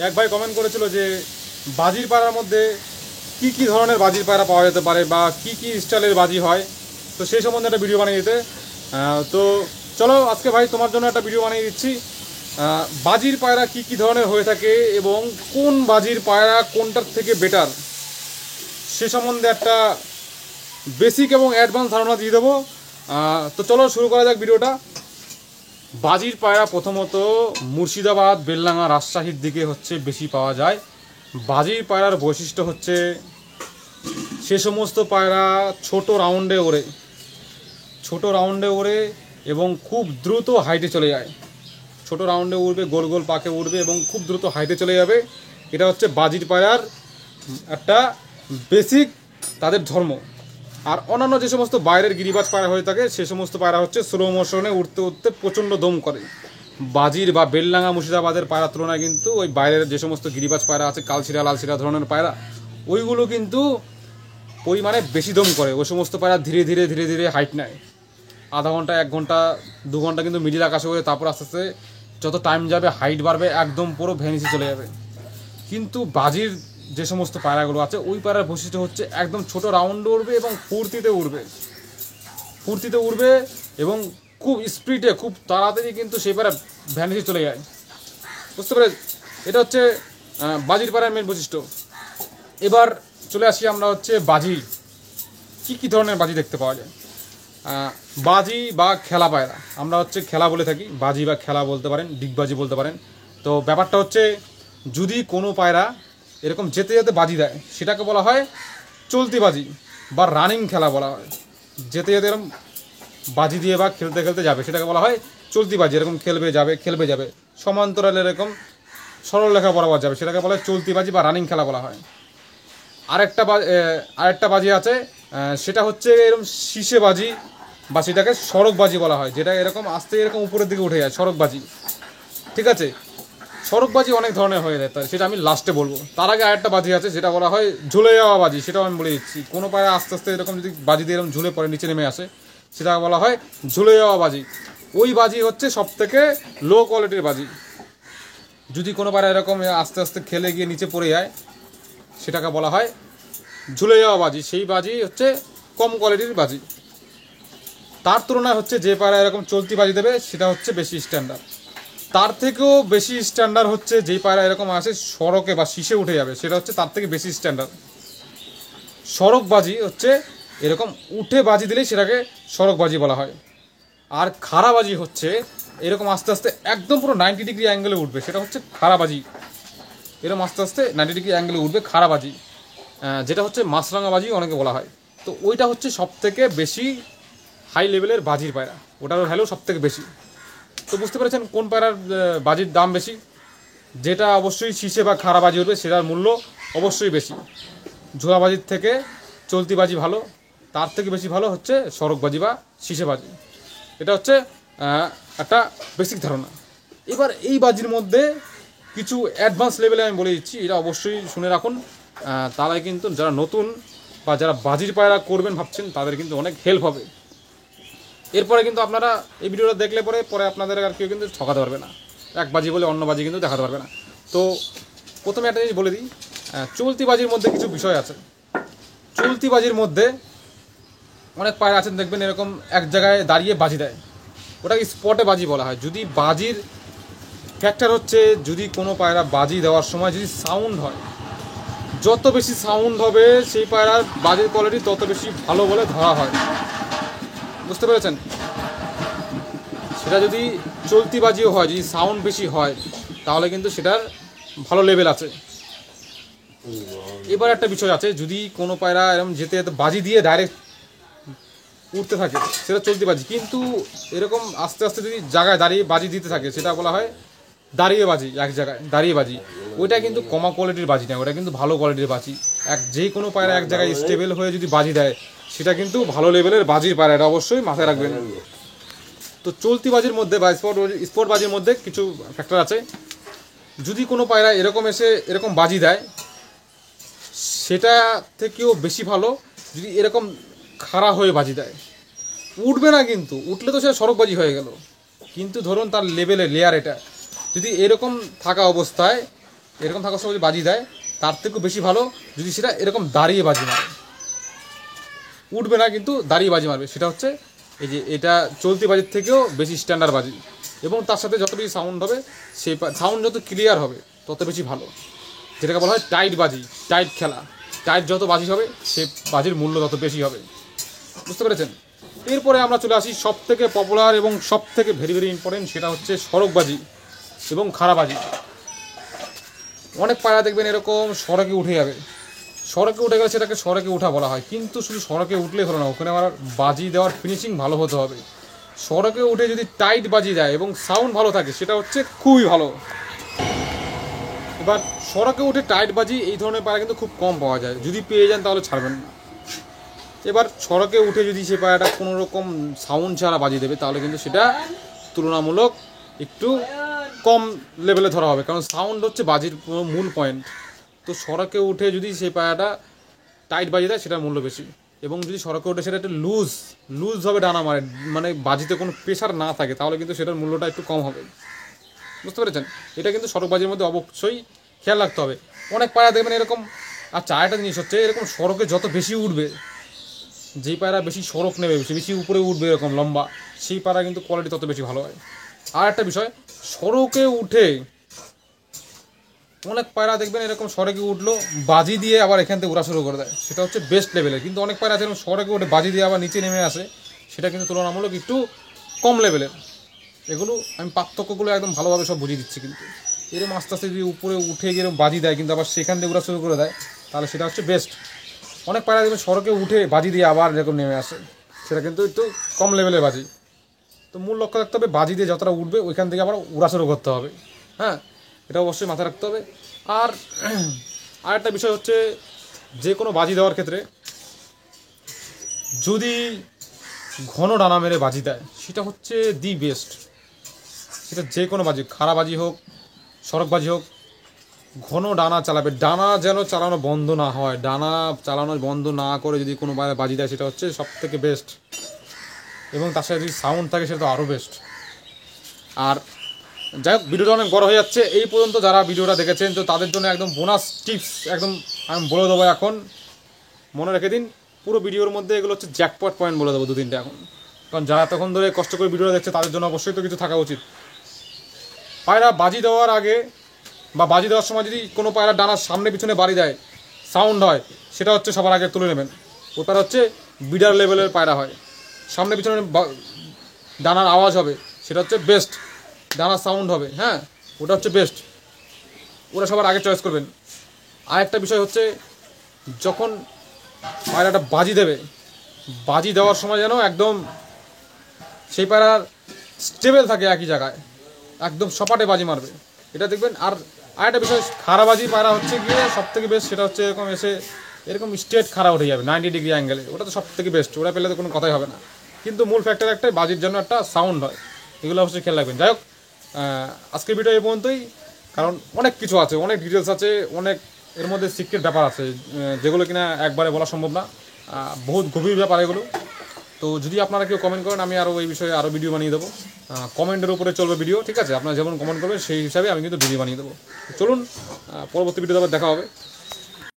এক ভাই কমেন্ট করেছিল যে বাজির পায়রার মধ্যে কি কি ধরনের বাজির পায়রা পাওয়া যেতে পারে বা কি কি স্টাইলের বাজি হয়, তো সেই সম্বন্ধে একটা ভিডিও বানিয়ে দিতে। তো চলো আজকে ভাই তোমার জন্য একটা ভিডিও বানিয়ে দিচ্ছি। বাজির পায়রা কি কি ধরনের হয়ে থাকে এবং কোন বাজির পায়রা কোনটার থেকে বেটার সে সম্বন্ধে একটা বেসিক এবং অ্যাডভান্স ধারণা দিয়ে দেবো। তো চলো শুরু করা যাক ভিডিওটা। বাজির পায়রা প্রথমত মুর্শিদাবাদ, বেলডাঙ্গা, রাজশাহীর দিকে হচ্ছে বেশি পাওয়া যায়। বাজির পায়রার বৈশিষ্ট্য হচ্ছে সে সমস্ত পায়রা ছোট রাউন্ডে ওড়ে এবং খুব দ্রুত হাইটে চলে যায়। ছোট রাউন্ডে উড়বে, গোল গোল পাকে উড়বে এবং খুব দ্রুত হাইটে চলে যাবে। এটা হচ্ছে বাজির পায়রার একটা বেসিক তাদের ধর্ম। আর অন্যান্য যে সমস্ত বাইরের গিরিবাজ পায়রা হয়ে থাকে সে সমস্ত পায়রা হচ্ছে স্লো মোশনে উঠতে উঠতে প্রচণ্ড দম করে। বাজির বা বেলডাঙ্গা মুর্শিদাবাদের পায়রার তুলনায় কিন্তু ওই বাইরের যে সমস্ত গিরিবাজ পায়রা আছে, কালশিরা, লালশিরা ধরনের পায়রা, ওইগুলো কিন্তু পরিমাণে বেশি দম করে। ওই সমস্ত পায়রা ধীরে ধীরে ধীরে ধীরে হাইট নেয়, আধা ঘন্টা, 1 ঘন্টা, 2 ঘন্টা কিন্তু মিডিল আকাশে করে, তারপর আস্তে আস্তে যত টাইম যাবে হাইট বাড়বে, একদম পুরো ভেনিসে চলে যাবে। কিন্তু বাজির যে সমস্ত পায়রাগুলো আছে ওই পায়রার বৈশিষ্ট্য হচ্ছে একদম ছোট রাউন্ডে উড়বে এবং ফুর্তিতে উড়বে এবং খুব স্পিডে, খুব তাড়াতাড়ি কিন্তু সেই পায়রা ভ্যানিসে চলে যায়। বুঝতে পারে? এটা হচ্ছে বাজির পায়রার মেন বৈশিষ্ট্য। এবার চলে আসি আমরা হচ্ছে বাজি, কি কি ধরনের বাজি দেখতে পাওয়া যায়। বাজি বা খেলা পায়রা, আমরা হচ্ছে খেলা বলে থাকি, বাজি বা খেলা বলতে পারেন, ডিগবাজি বলতে পারেন। তো ব্যাপারটা হচ্ছে যদি কোনো পায়রা এরকম যেতে যেতে বাজি দেয় সেটাকে বলা হয় চলতি বাজি বা রানিং খেলা বলা হয়। যেতে যেতে এরকম বাজি দিয়ে বা খেলতে খেলতে যাবে সেটাকে বলা হয় চলতি বাজি। এরকম খেলবে যাবে সমান্তরাল এরকম সরল রেখা বরাবর যাবে, সেটাকে বলা হয় চলতি বাজি বা রানিং খেলা বলা হয়। আরেকটা বাজি আছে, সেটা হচ্ছে এরকম শীষে বাজি বা সেটাকে সড়ক বাজি বলা হয়, যেটা এরকম আস্তে এরকম উপরের দিকে উঠে যায়, সড়ক বাজি। ঠিক আছে, সড়ক বাজি অনেক ধরনের হয়ে যায়, সেটা আমি লাস্টে বলবো। তার আগে আরেকটা বাজি আছে যেটা বলা হয় ঝুলে যাওয়া বাজি, সেটাও আমি বলে দিচ্ছি। কোনো পায়রা আস্তে আস্তে এরকম যদি বাজি দিয়ে এরকম ঝুলে পড়ে নিচে নেমে আসে সেটা বলা হয় ঝুলে যাওয়া বাজি। ওই বাজি হচ্ছে সবথেকে লো কোয়ালিটির বাজি। যদি কোনো পায়রা এরকম আস্তে আস্তে খেলে গিয়ে নিচে পড়ে যায় সেটাকে বলা হয় ঝুলে যাওয়া বাজি। সেই বাজি হচ্ছে কম কোয়ালিটির বাজি। তার তুলনায় হচ্ছে যে পায়রা এরকম চলতি বাজি দেবে সেটা হচ্ছে বেশি স্ট্যান্ডার্ড। তার থেকেও বেশি স্ট্যান্ডার্ড হচ্ছে যেই পায়রা এরকম আসে সড়কে বা শীষে উঠে যাবে, সেটা হচ্ছে তার থেকে বেশি স্ট্যান্ডার্ড। সড়ক বাজি হচ্ছে এরকম উঠে বাজি দিলেই সেটাকে সড়ক বাজি বলা হয়। আর খাড়া বাজি হচ্ছে এরকম আস্তে আস্তে একদম পুরো 90 ডিগ্রি অ্যাঙ্গেলে উঠবে, সেটা হচ্ছে খাড়া বাজি। এরকম আস্তে আস্তে 90 ডিগ্রি অ্যাঙ্গেলে উঠবে খাড়া বাজি, যেটা হচ্ছে মাছরাঙা বাজি অনেকে বলা হয়। তো ওইটা হচ্ছে সবথেকে বেশি হাই লেভেলের বাজির পায়রা, ওটার ভ্যালু সবথেকে বেশি। তো বুঝতে পেরেছেন কোন পায়রার বাজির দাম বেশি। যেটা অবশ্যই শীষে বা খাড়া বাজি উঠবে সেটার মূল্য অবশ্যই বেশি। ঝোলা বাজির থেকে চলতি বাজি ভালো, তার থেকে বেশি ভালো হচ্ছে সড়ক বাজি বা শীষে বাজি। এটা হচ্ছে একটা বেসিক ধারণা। এবার এই বাজির মধ্যে কিছু অ্যাডভান্স লেভেলে আমি বলে দিচ্ছি, এটা অবশ্যই শুনে রাখুন। তাহলে কিন্তু যারা নতুন বা যারা বাজির পায়রা করবেন ভাবছেন তাদের কিন্তু অনেক হেল্প হবে। এরপরে কিন্তু আপনারা এই ভিডিওটা দেখলে পরে আপনাদের আর কেউ কিন্তু ঠকাতে পারবে না, এক বাজি বলে অন্য বাজি কিন্তু দেখাতে পারবে না। তো প্রথমে একটা জিনিস বলে দিই, চলতি বাজির মধ্যে কিছু বিষয় আছে। চলতি বাজির মধ্যে অনেক পায়রা আছেন দেখবেন এরকম এক জায়গায় দাঁড়িয়ে বাজি দেয়, ওটাকে স্পটে বাজি বলা হয়। যদি বাজির ফ্যাক্টর হচ্ছে যদি কোনো পায়রা বাজি দেওয়ার সময় যদি সাউন্ড হয়, যত বেশি সাউন্ড হবে সেই পায়রার বাজির কোয়ালিটি তত বেশি ভালো বলে ধরা হয়। বুঝতে পেরেছেন? সেটা যদি চলতি বাজিও হয়, যদি সাউন্ড বেশি হয় তাহলে কিন্তু সেটার ভালো লেভেল আছে। এবার একটা বিষয় আছে, যদি কোনো পায়রা এরকম যেতে যেতে বাজি দিয়ে ডাইরেক্ট উঠতে থাকে সেটা চলতি বাজি, কিন্তু এরকম আস্তে আস্তে যদি জায়গায় দাঁড়িয়ে বাজি দিতে থাকে সেটা বলা হয় দাঁড়িয়ে বাজি। এক জায়গায় দাঁড়িয়ে বাজি, ওইটা কিন্তু কমা কোয়ালিটির বাজি না, ওটা কিন্তু ভালো কোয়ালিটির বাজি। যে কোনো পায়রা এক জায়গায় স্টেবল হয়ে যদি বাজি দেয় সেটা কিন্তু ভালো লেভেলের বাজির পায়রা, এটা অবশ্যই মাথায় রাখবেন। তো চলতি বাজির মধ্যে বা স্পট বাজির মধ্যে কিছু ফ্যাক্টর আছে। যদি কোনো পায়রা এরকম এসে এরকম বাজি দেয় সেটা থেকেও বেশি ভালো যদি এরকম খাড়া হয়ে বাজি দেয়। উঠবে না, কিন্তু উঠলে তো সেটা সড়ক বাজি হয়ে গেল। কিন্তু ধরুন তার লেভেলে লেয়ার এটা যদি এরকম থাকা অবস্থায় এরকম থাকার সময় যদি বাজি দেয় তার থেকেও বেশি ভালো যদি সেটা এরকম দাঁড়িয়ে বাজি মারে, উঠবে না কিন্তু দাঁড়িয়ে বাজি মারবে, সেটা হচ্ছে এই যে এটা চলতি বাজির থেকেও বেশি স্ট্যান্ডার্ড বাজি, এবং তার সাথে যত বেশি সাউন্ড হবে সেই সাউন্ড যত ক্লিয়ার হবে তত বেশি ভালো, যেটাকে বলা হয় টাইট বাজি, টাইট খেলা। টাইট যত বাজি হবে সে বাজির মূল্য তত বেশি হবে, বুঝতে পেরেছেন? এরপরে আমরা চলে আসি সব থেকে পপুলার এবং সব থেকে ভেরি ভেরি ইম্পর্টেন্ট, সেটা হচ্ছে সড়কবাজি এবং খাড়াবাজি। অনেক পায়রা দেখবেন এরকম সড়কে উঠে যাবে, সড়কে উঠে গেলে সেটাকে সড়কে ওঠা বলা হয়, কিন্তু শুধু সড়কে উঠলে হলো না, ওখানে আমার বাজি দেওয়ার ফিনিশিং ভালো হতে হবে। সড়কে উঠে যদি টাইট বাজি দেয় এবং সাউন্ড ভালো থাকে সেটা হচ্ছে খুবই ভালো। এবার সড়কে উঠে টাইট বাজি এই ধরনের পায়রা কিন্তু খুব কম পাওয়া যায়, যদি পেয়ে যান তাহলে ছাড়বেন না। এবার সড়কে উঠে যদি সে পায়রাটা কোনো রকম সাউন্ড ছাড়া বাজি দেবে তাহলে কিন্তু সেটা তুলনামূলক একটু কম লেভেলে ধরা হবে, কারণ সাউন্ড হচ্ছে বাজির মূল পয়েন্ট। তো সড়কে উঠে যদি সেই পায়রাটা টাইট বাজি দেয় সেটার মূল্য বেশি, এবং যদি সড়কে উঠে সেটা একটু লুজভাবে ডানা মারে, মানে বাজিতে কোনো প্রেশার না থাকে, তাহলে কিন্তু সেটার মূল্যটা একটু কম হবে, বুঝতে পেরেছেন? এটা কিন্তু সড়কবাজির মধ্যে অবশ্যই খেয়াল রাখতে হবে। অনেক পায়রা দেখবেন এরকম। আর চারটা জিনিস হচ্ছে এরকম সড়কে যত বেশি উঠবে, যেই পায়রা বেশি সড়ক নেবে, বেশি উপরে উঠবে এরকম লম্বা, সেই পায়রা কিন্তু কোয়ালিটি তত বেশি ভালো হয়। আর একটা বিষয়, সড়কে উঠে অনেক পায়রা দেখবেন এরকম সড়কে উঠলো বাজি দিয়ে আবার এখান থেকে উড়া শুরু করে দেয়, সেটা হচ্ছে বেস্ট লেভেলের। কিন্তু অনেক পায়রা যেরকম সড়কে উঠে বাজি দিয়ে আবার নিচে নেমে আসে, সেটা কিন্তু তুলনামূলক একটু কম লেভেলের। এগুলো আমি পার্থক্যগুলো একদম ভালোভাবে সব বুঝিয়ে দিচ্ছি। কিন্তু এরকম আস্তে আস্তে যদি উপরে উঠে গিয়ে বাজি দেয় কিন্তু আবার সেখান দিয়ে উড়া শুরু করে দেয়, তাহলে সেটা হচ্ছে বেস্ট। অনেক পায়রা দেখবেন সড়কে উঠে বাজি দিয়ে আবার এরকম নেমে আসে, সেটা কিন্তু একটু কম লেভেলের বাজি। তো মূল লক্ষ্য রাখতে হবে বাজি দিয়ে যতটা উঠবে ওইখান থেকে আবার উড়া শুরু করতে হবে, হ্যাঁ, এটা অবশ্যই মাথায় রাখতে হবে। আর আরেকটা বিষয় হচ্ছে যে কোনো বাজি দেওয়ার ক্ষেত্রে যদি ঘন ডানা মেরে বাজি দেয় সেটা হচ্ছে দি বেস্ট। সেটা যে কোনো বাজি, খাড়া বাজি হোক সড়কবাজি হোক, ঘন ডানা চালাবে। ডানা যেন চালানো বন্ধ না হয়, ডানা চালানো বন্ধ না করে যদি কোনো বাজি দেয় সেটা হচ্ছে সব থেকে বেস্ট, এবং তার সাথে যদি সাউন্ড থাকে সেটা তো আরও বেস্ট। আর যাই হোক, ভিডিওটা অনেক বড় হয়ে যাচ্ছে। এই পর্যন্ত যারা ভিডিওটা দেখেছেন তো তাদের জন্য একদম বোনাস টিপস একদম আমি বলে দেবো এখন, মনে রেখে দিন। পুরো ভিডিওর মধ্যে এগুলো হচ্ছে জ্যাকপট পয়েন্ট বলে দেবো 2-3টে এখন, কারণ যারা তখন ধরে কষ্ট করে ভিডিওটা দেখছে তাদের জন্য অবশ্যই তো কিছু থাকা উচিত। পায়রা বাজি দেওয়ার আগে বা বাজি দেওয়ার সময় যদি কোনো পায়রা ডানার সামনে পিছনে বাড়ি দেয়, সাউন্ড হয়, সেটা হচ্ছে সবার আগে তুলে নেবেন। ও পায়রা হচ্ছে বিডার লেভেলের পায়রা হয়, সামনে পিছনে ডানার আওয়াজ হবে, সেটা হচ্ছে বেস্ট। ডানার সাউন্ড হবে, হ্যাঁ, ওটা হচ্ছে বেস্ট, ওরা সবার আগে চয়েস করবেন। আরেকটা বিষয় হচ্ছে যখন পায়রাটা বাজি দেবে, বাজি দেওয়ার সময় যেন একদম সেই পায়রার স্টেবল থাকে একই জায়গায়, একদম সপাটে বাজি মারবে, এটা দেখবেন। আর আরেকটা বিষয়, খাড়া বাজি পায়রা হচ্ছে গিয়ে সব থেকে বেস্ট, সেটা হচ্ছে এরকম এসে এরকম স্ট্রেট খাড়া উঠে যাবে 90 ডিগ্রি অ্যাঙ্গেলে, ওটা তো সব থেকে বেস্ট, ওটা পেলে তো কোনো কথাই হবে না। কিন্তু মূল ফ্যাক্টর একটাই, বাজির জন্য একটা সাউন্ড হয়, এগুলো অবশ্যই খেয়াল রাখবেন। যাই হোক, আজকের ভিডিও এই পর্যন্তই, কারণ অনেক কিছু আছে, অনেক ডিটেলস আছে, অনেক এর মধ্যে সিক্রেট ব্যাপার আছে যেগুলো কিনা একবারে বলা সম্ভব না, বহুত গভীর ব্যাপার এগুলো। তো যদি আপনারা কেউ কমেন্ট করেন আমি আরও এই বিষয়ে আরও ভিডিও বানিয়ে দেবো, কমেন্টের উপরে চলবে ভিডিও, ঠিক আছে? আপনারা যেমন কমেন্ট করবেন সেই হিসাবে আমি কিন্তু ভিডিও বানিয়ে দেবো। চলুন পরবর্তী ভিডিওতে আবার দেখা হবে।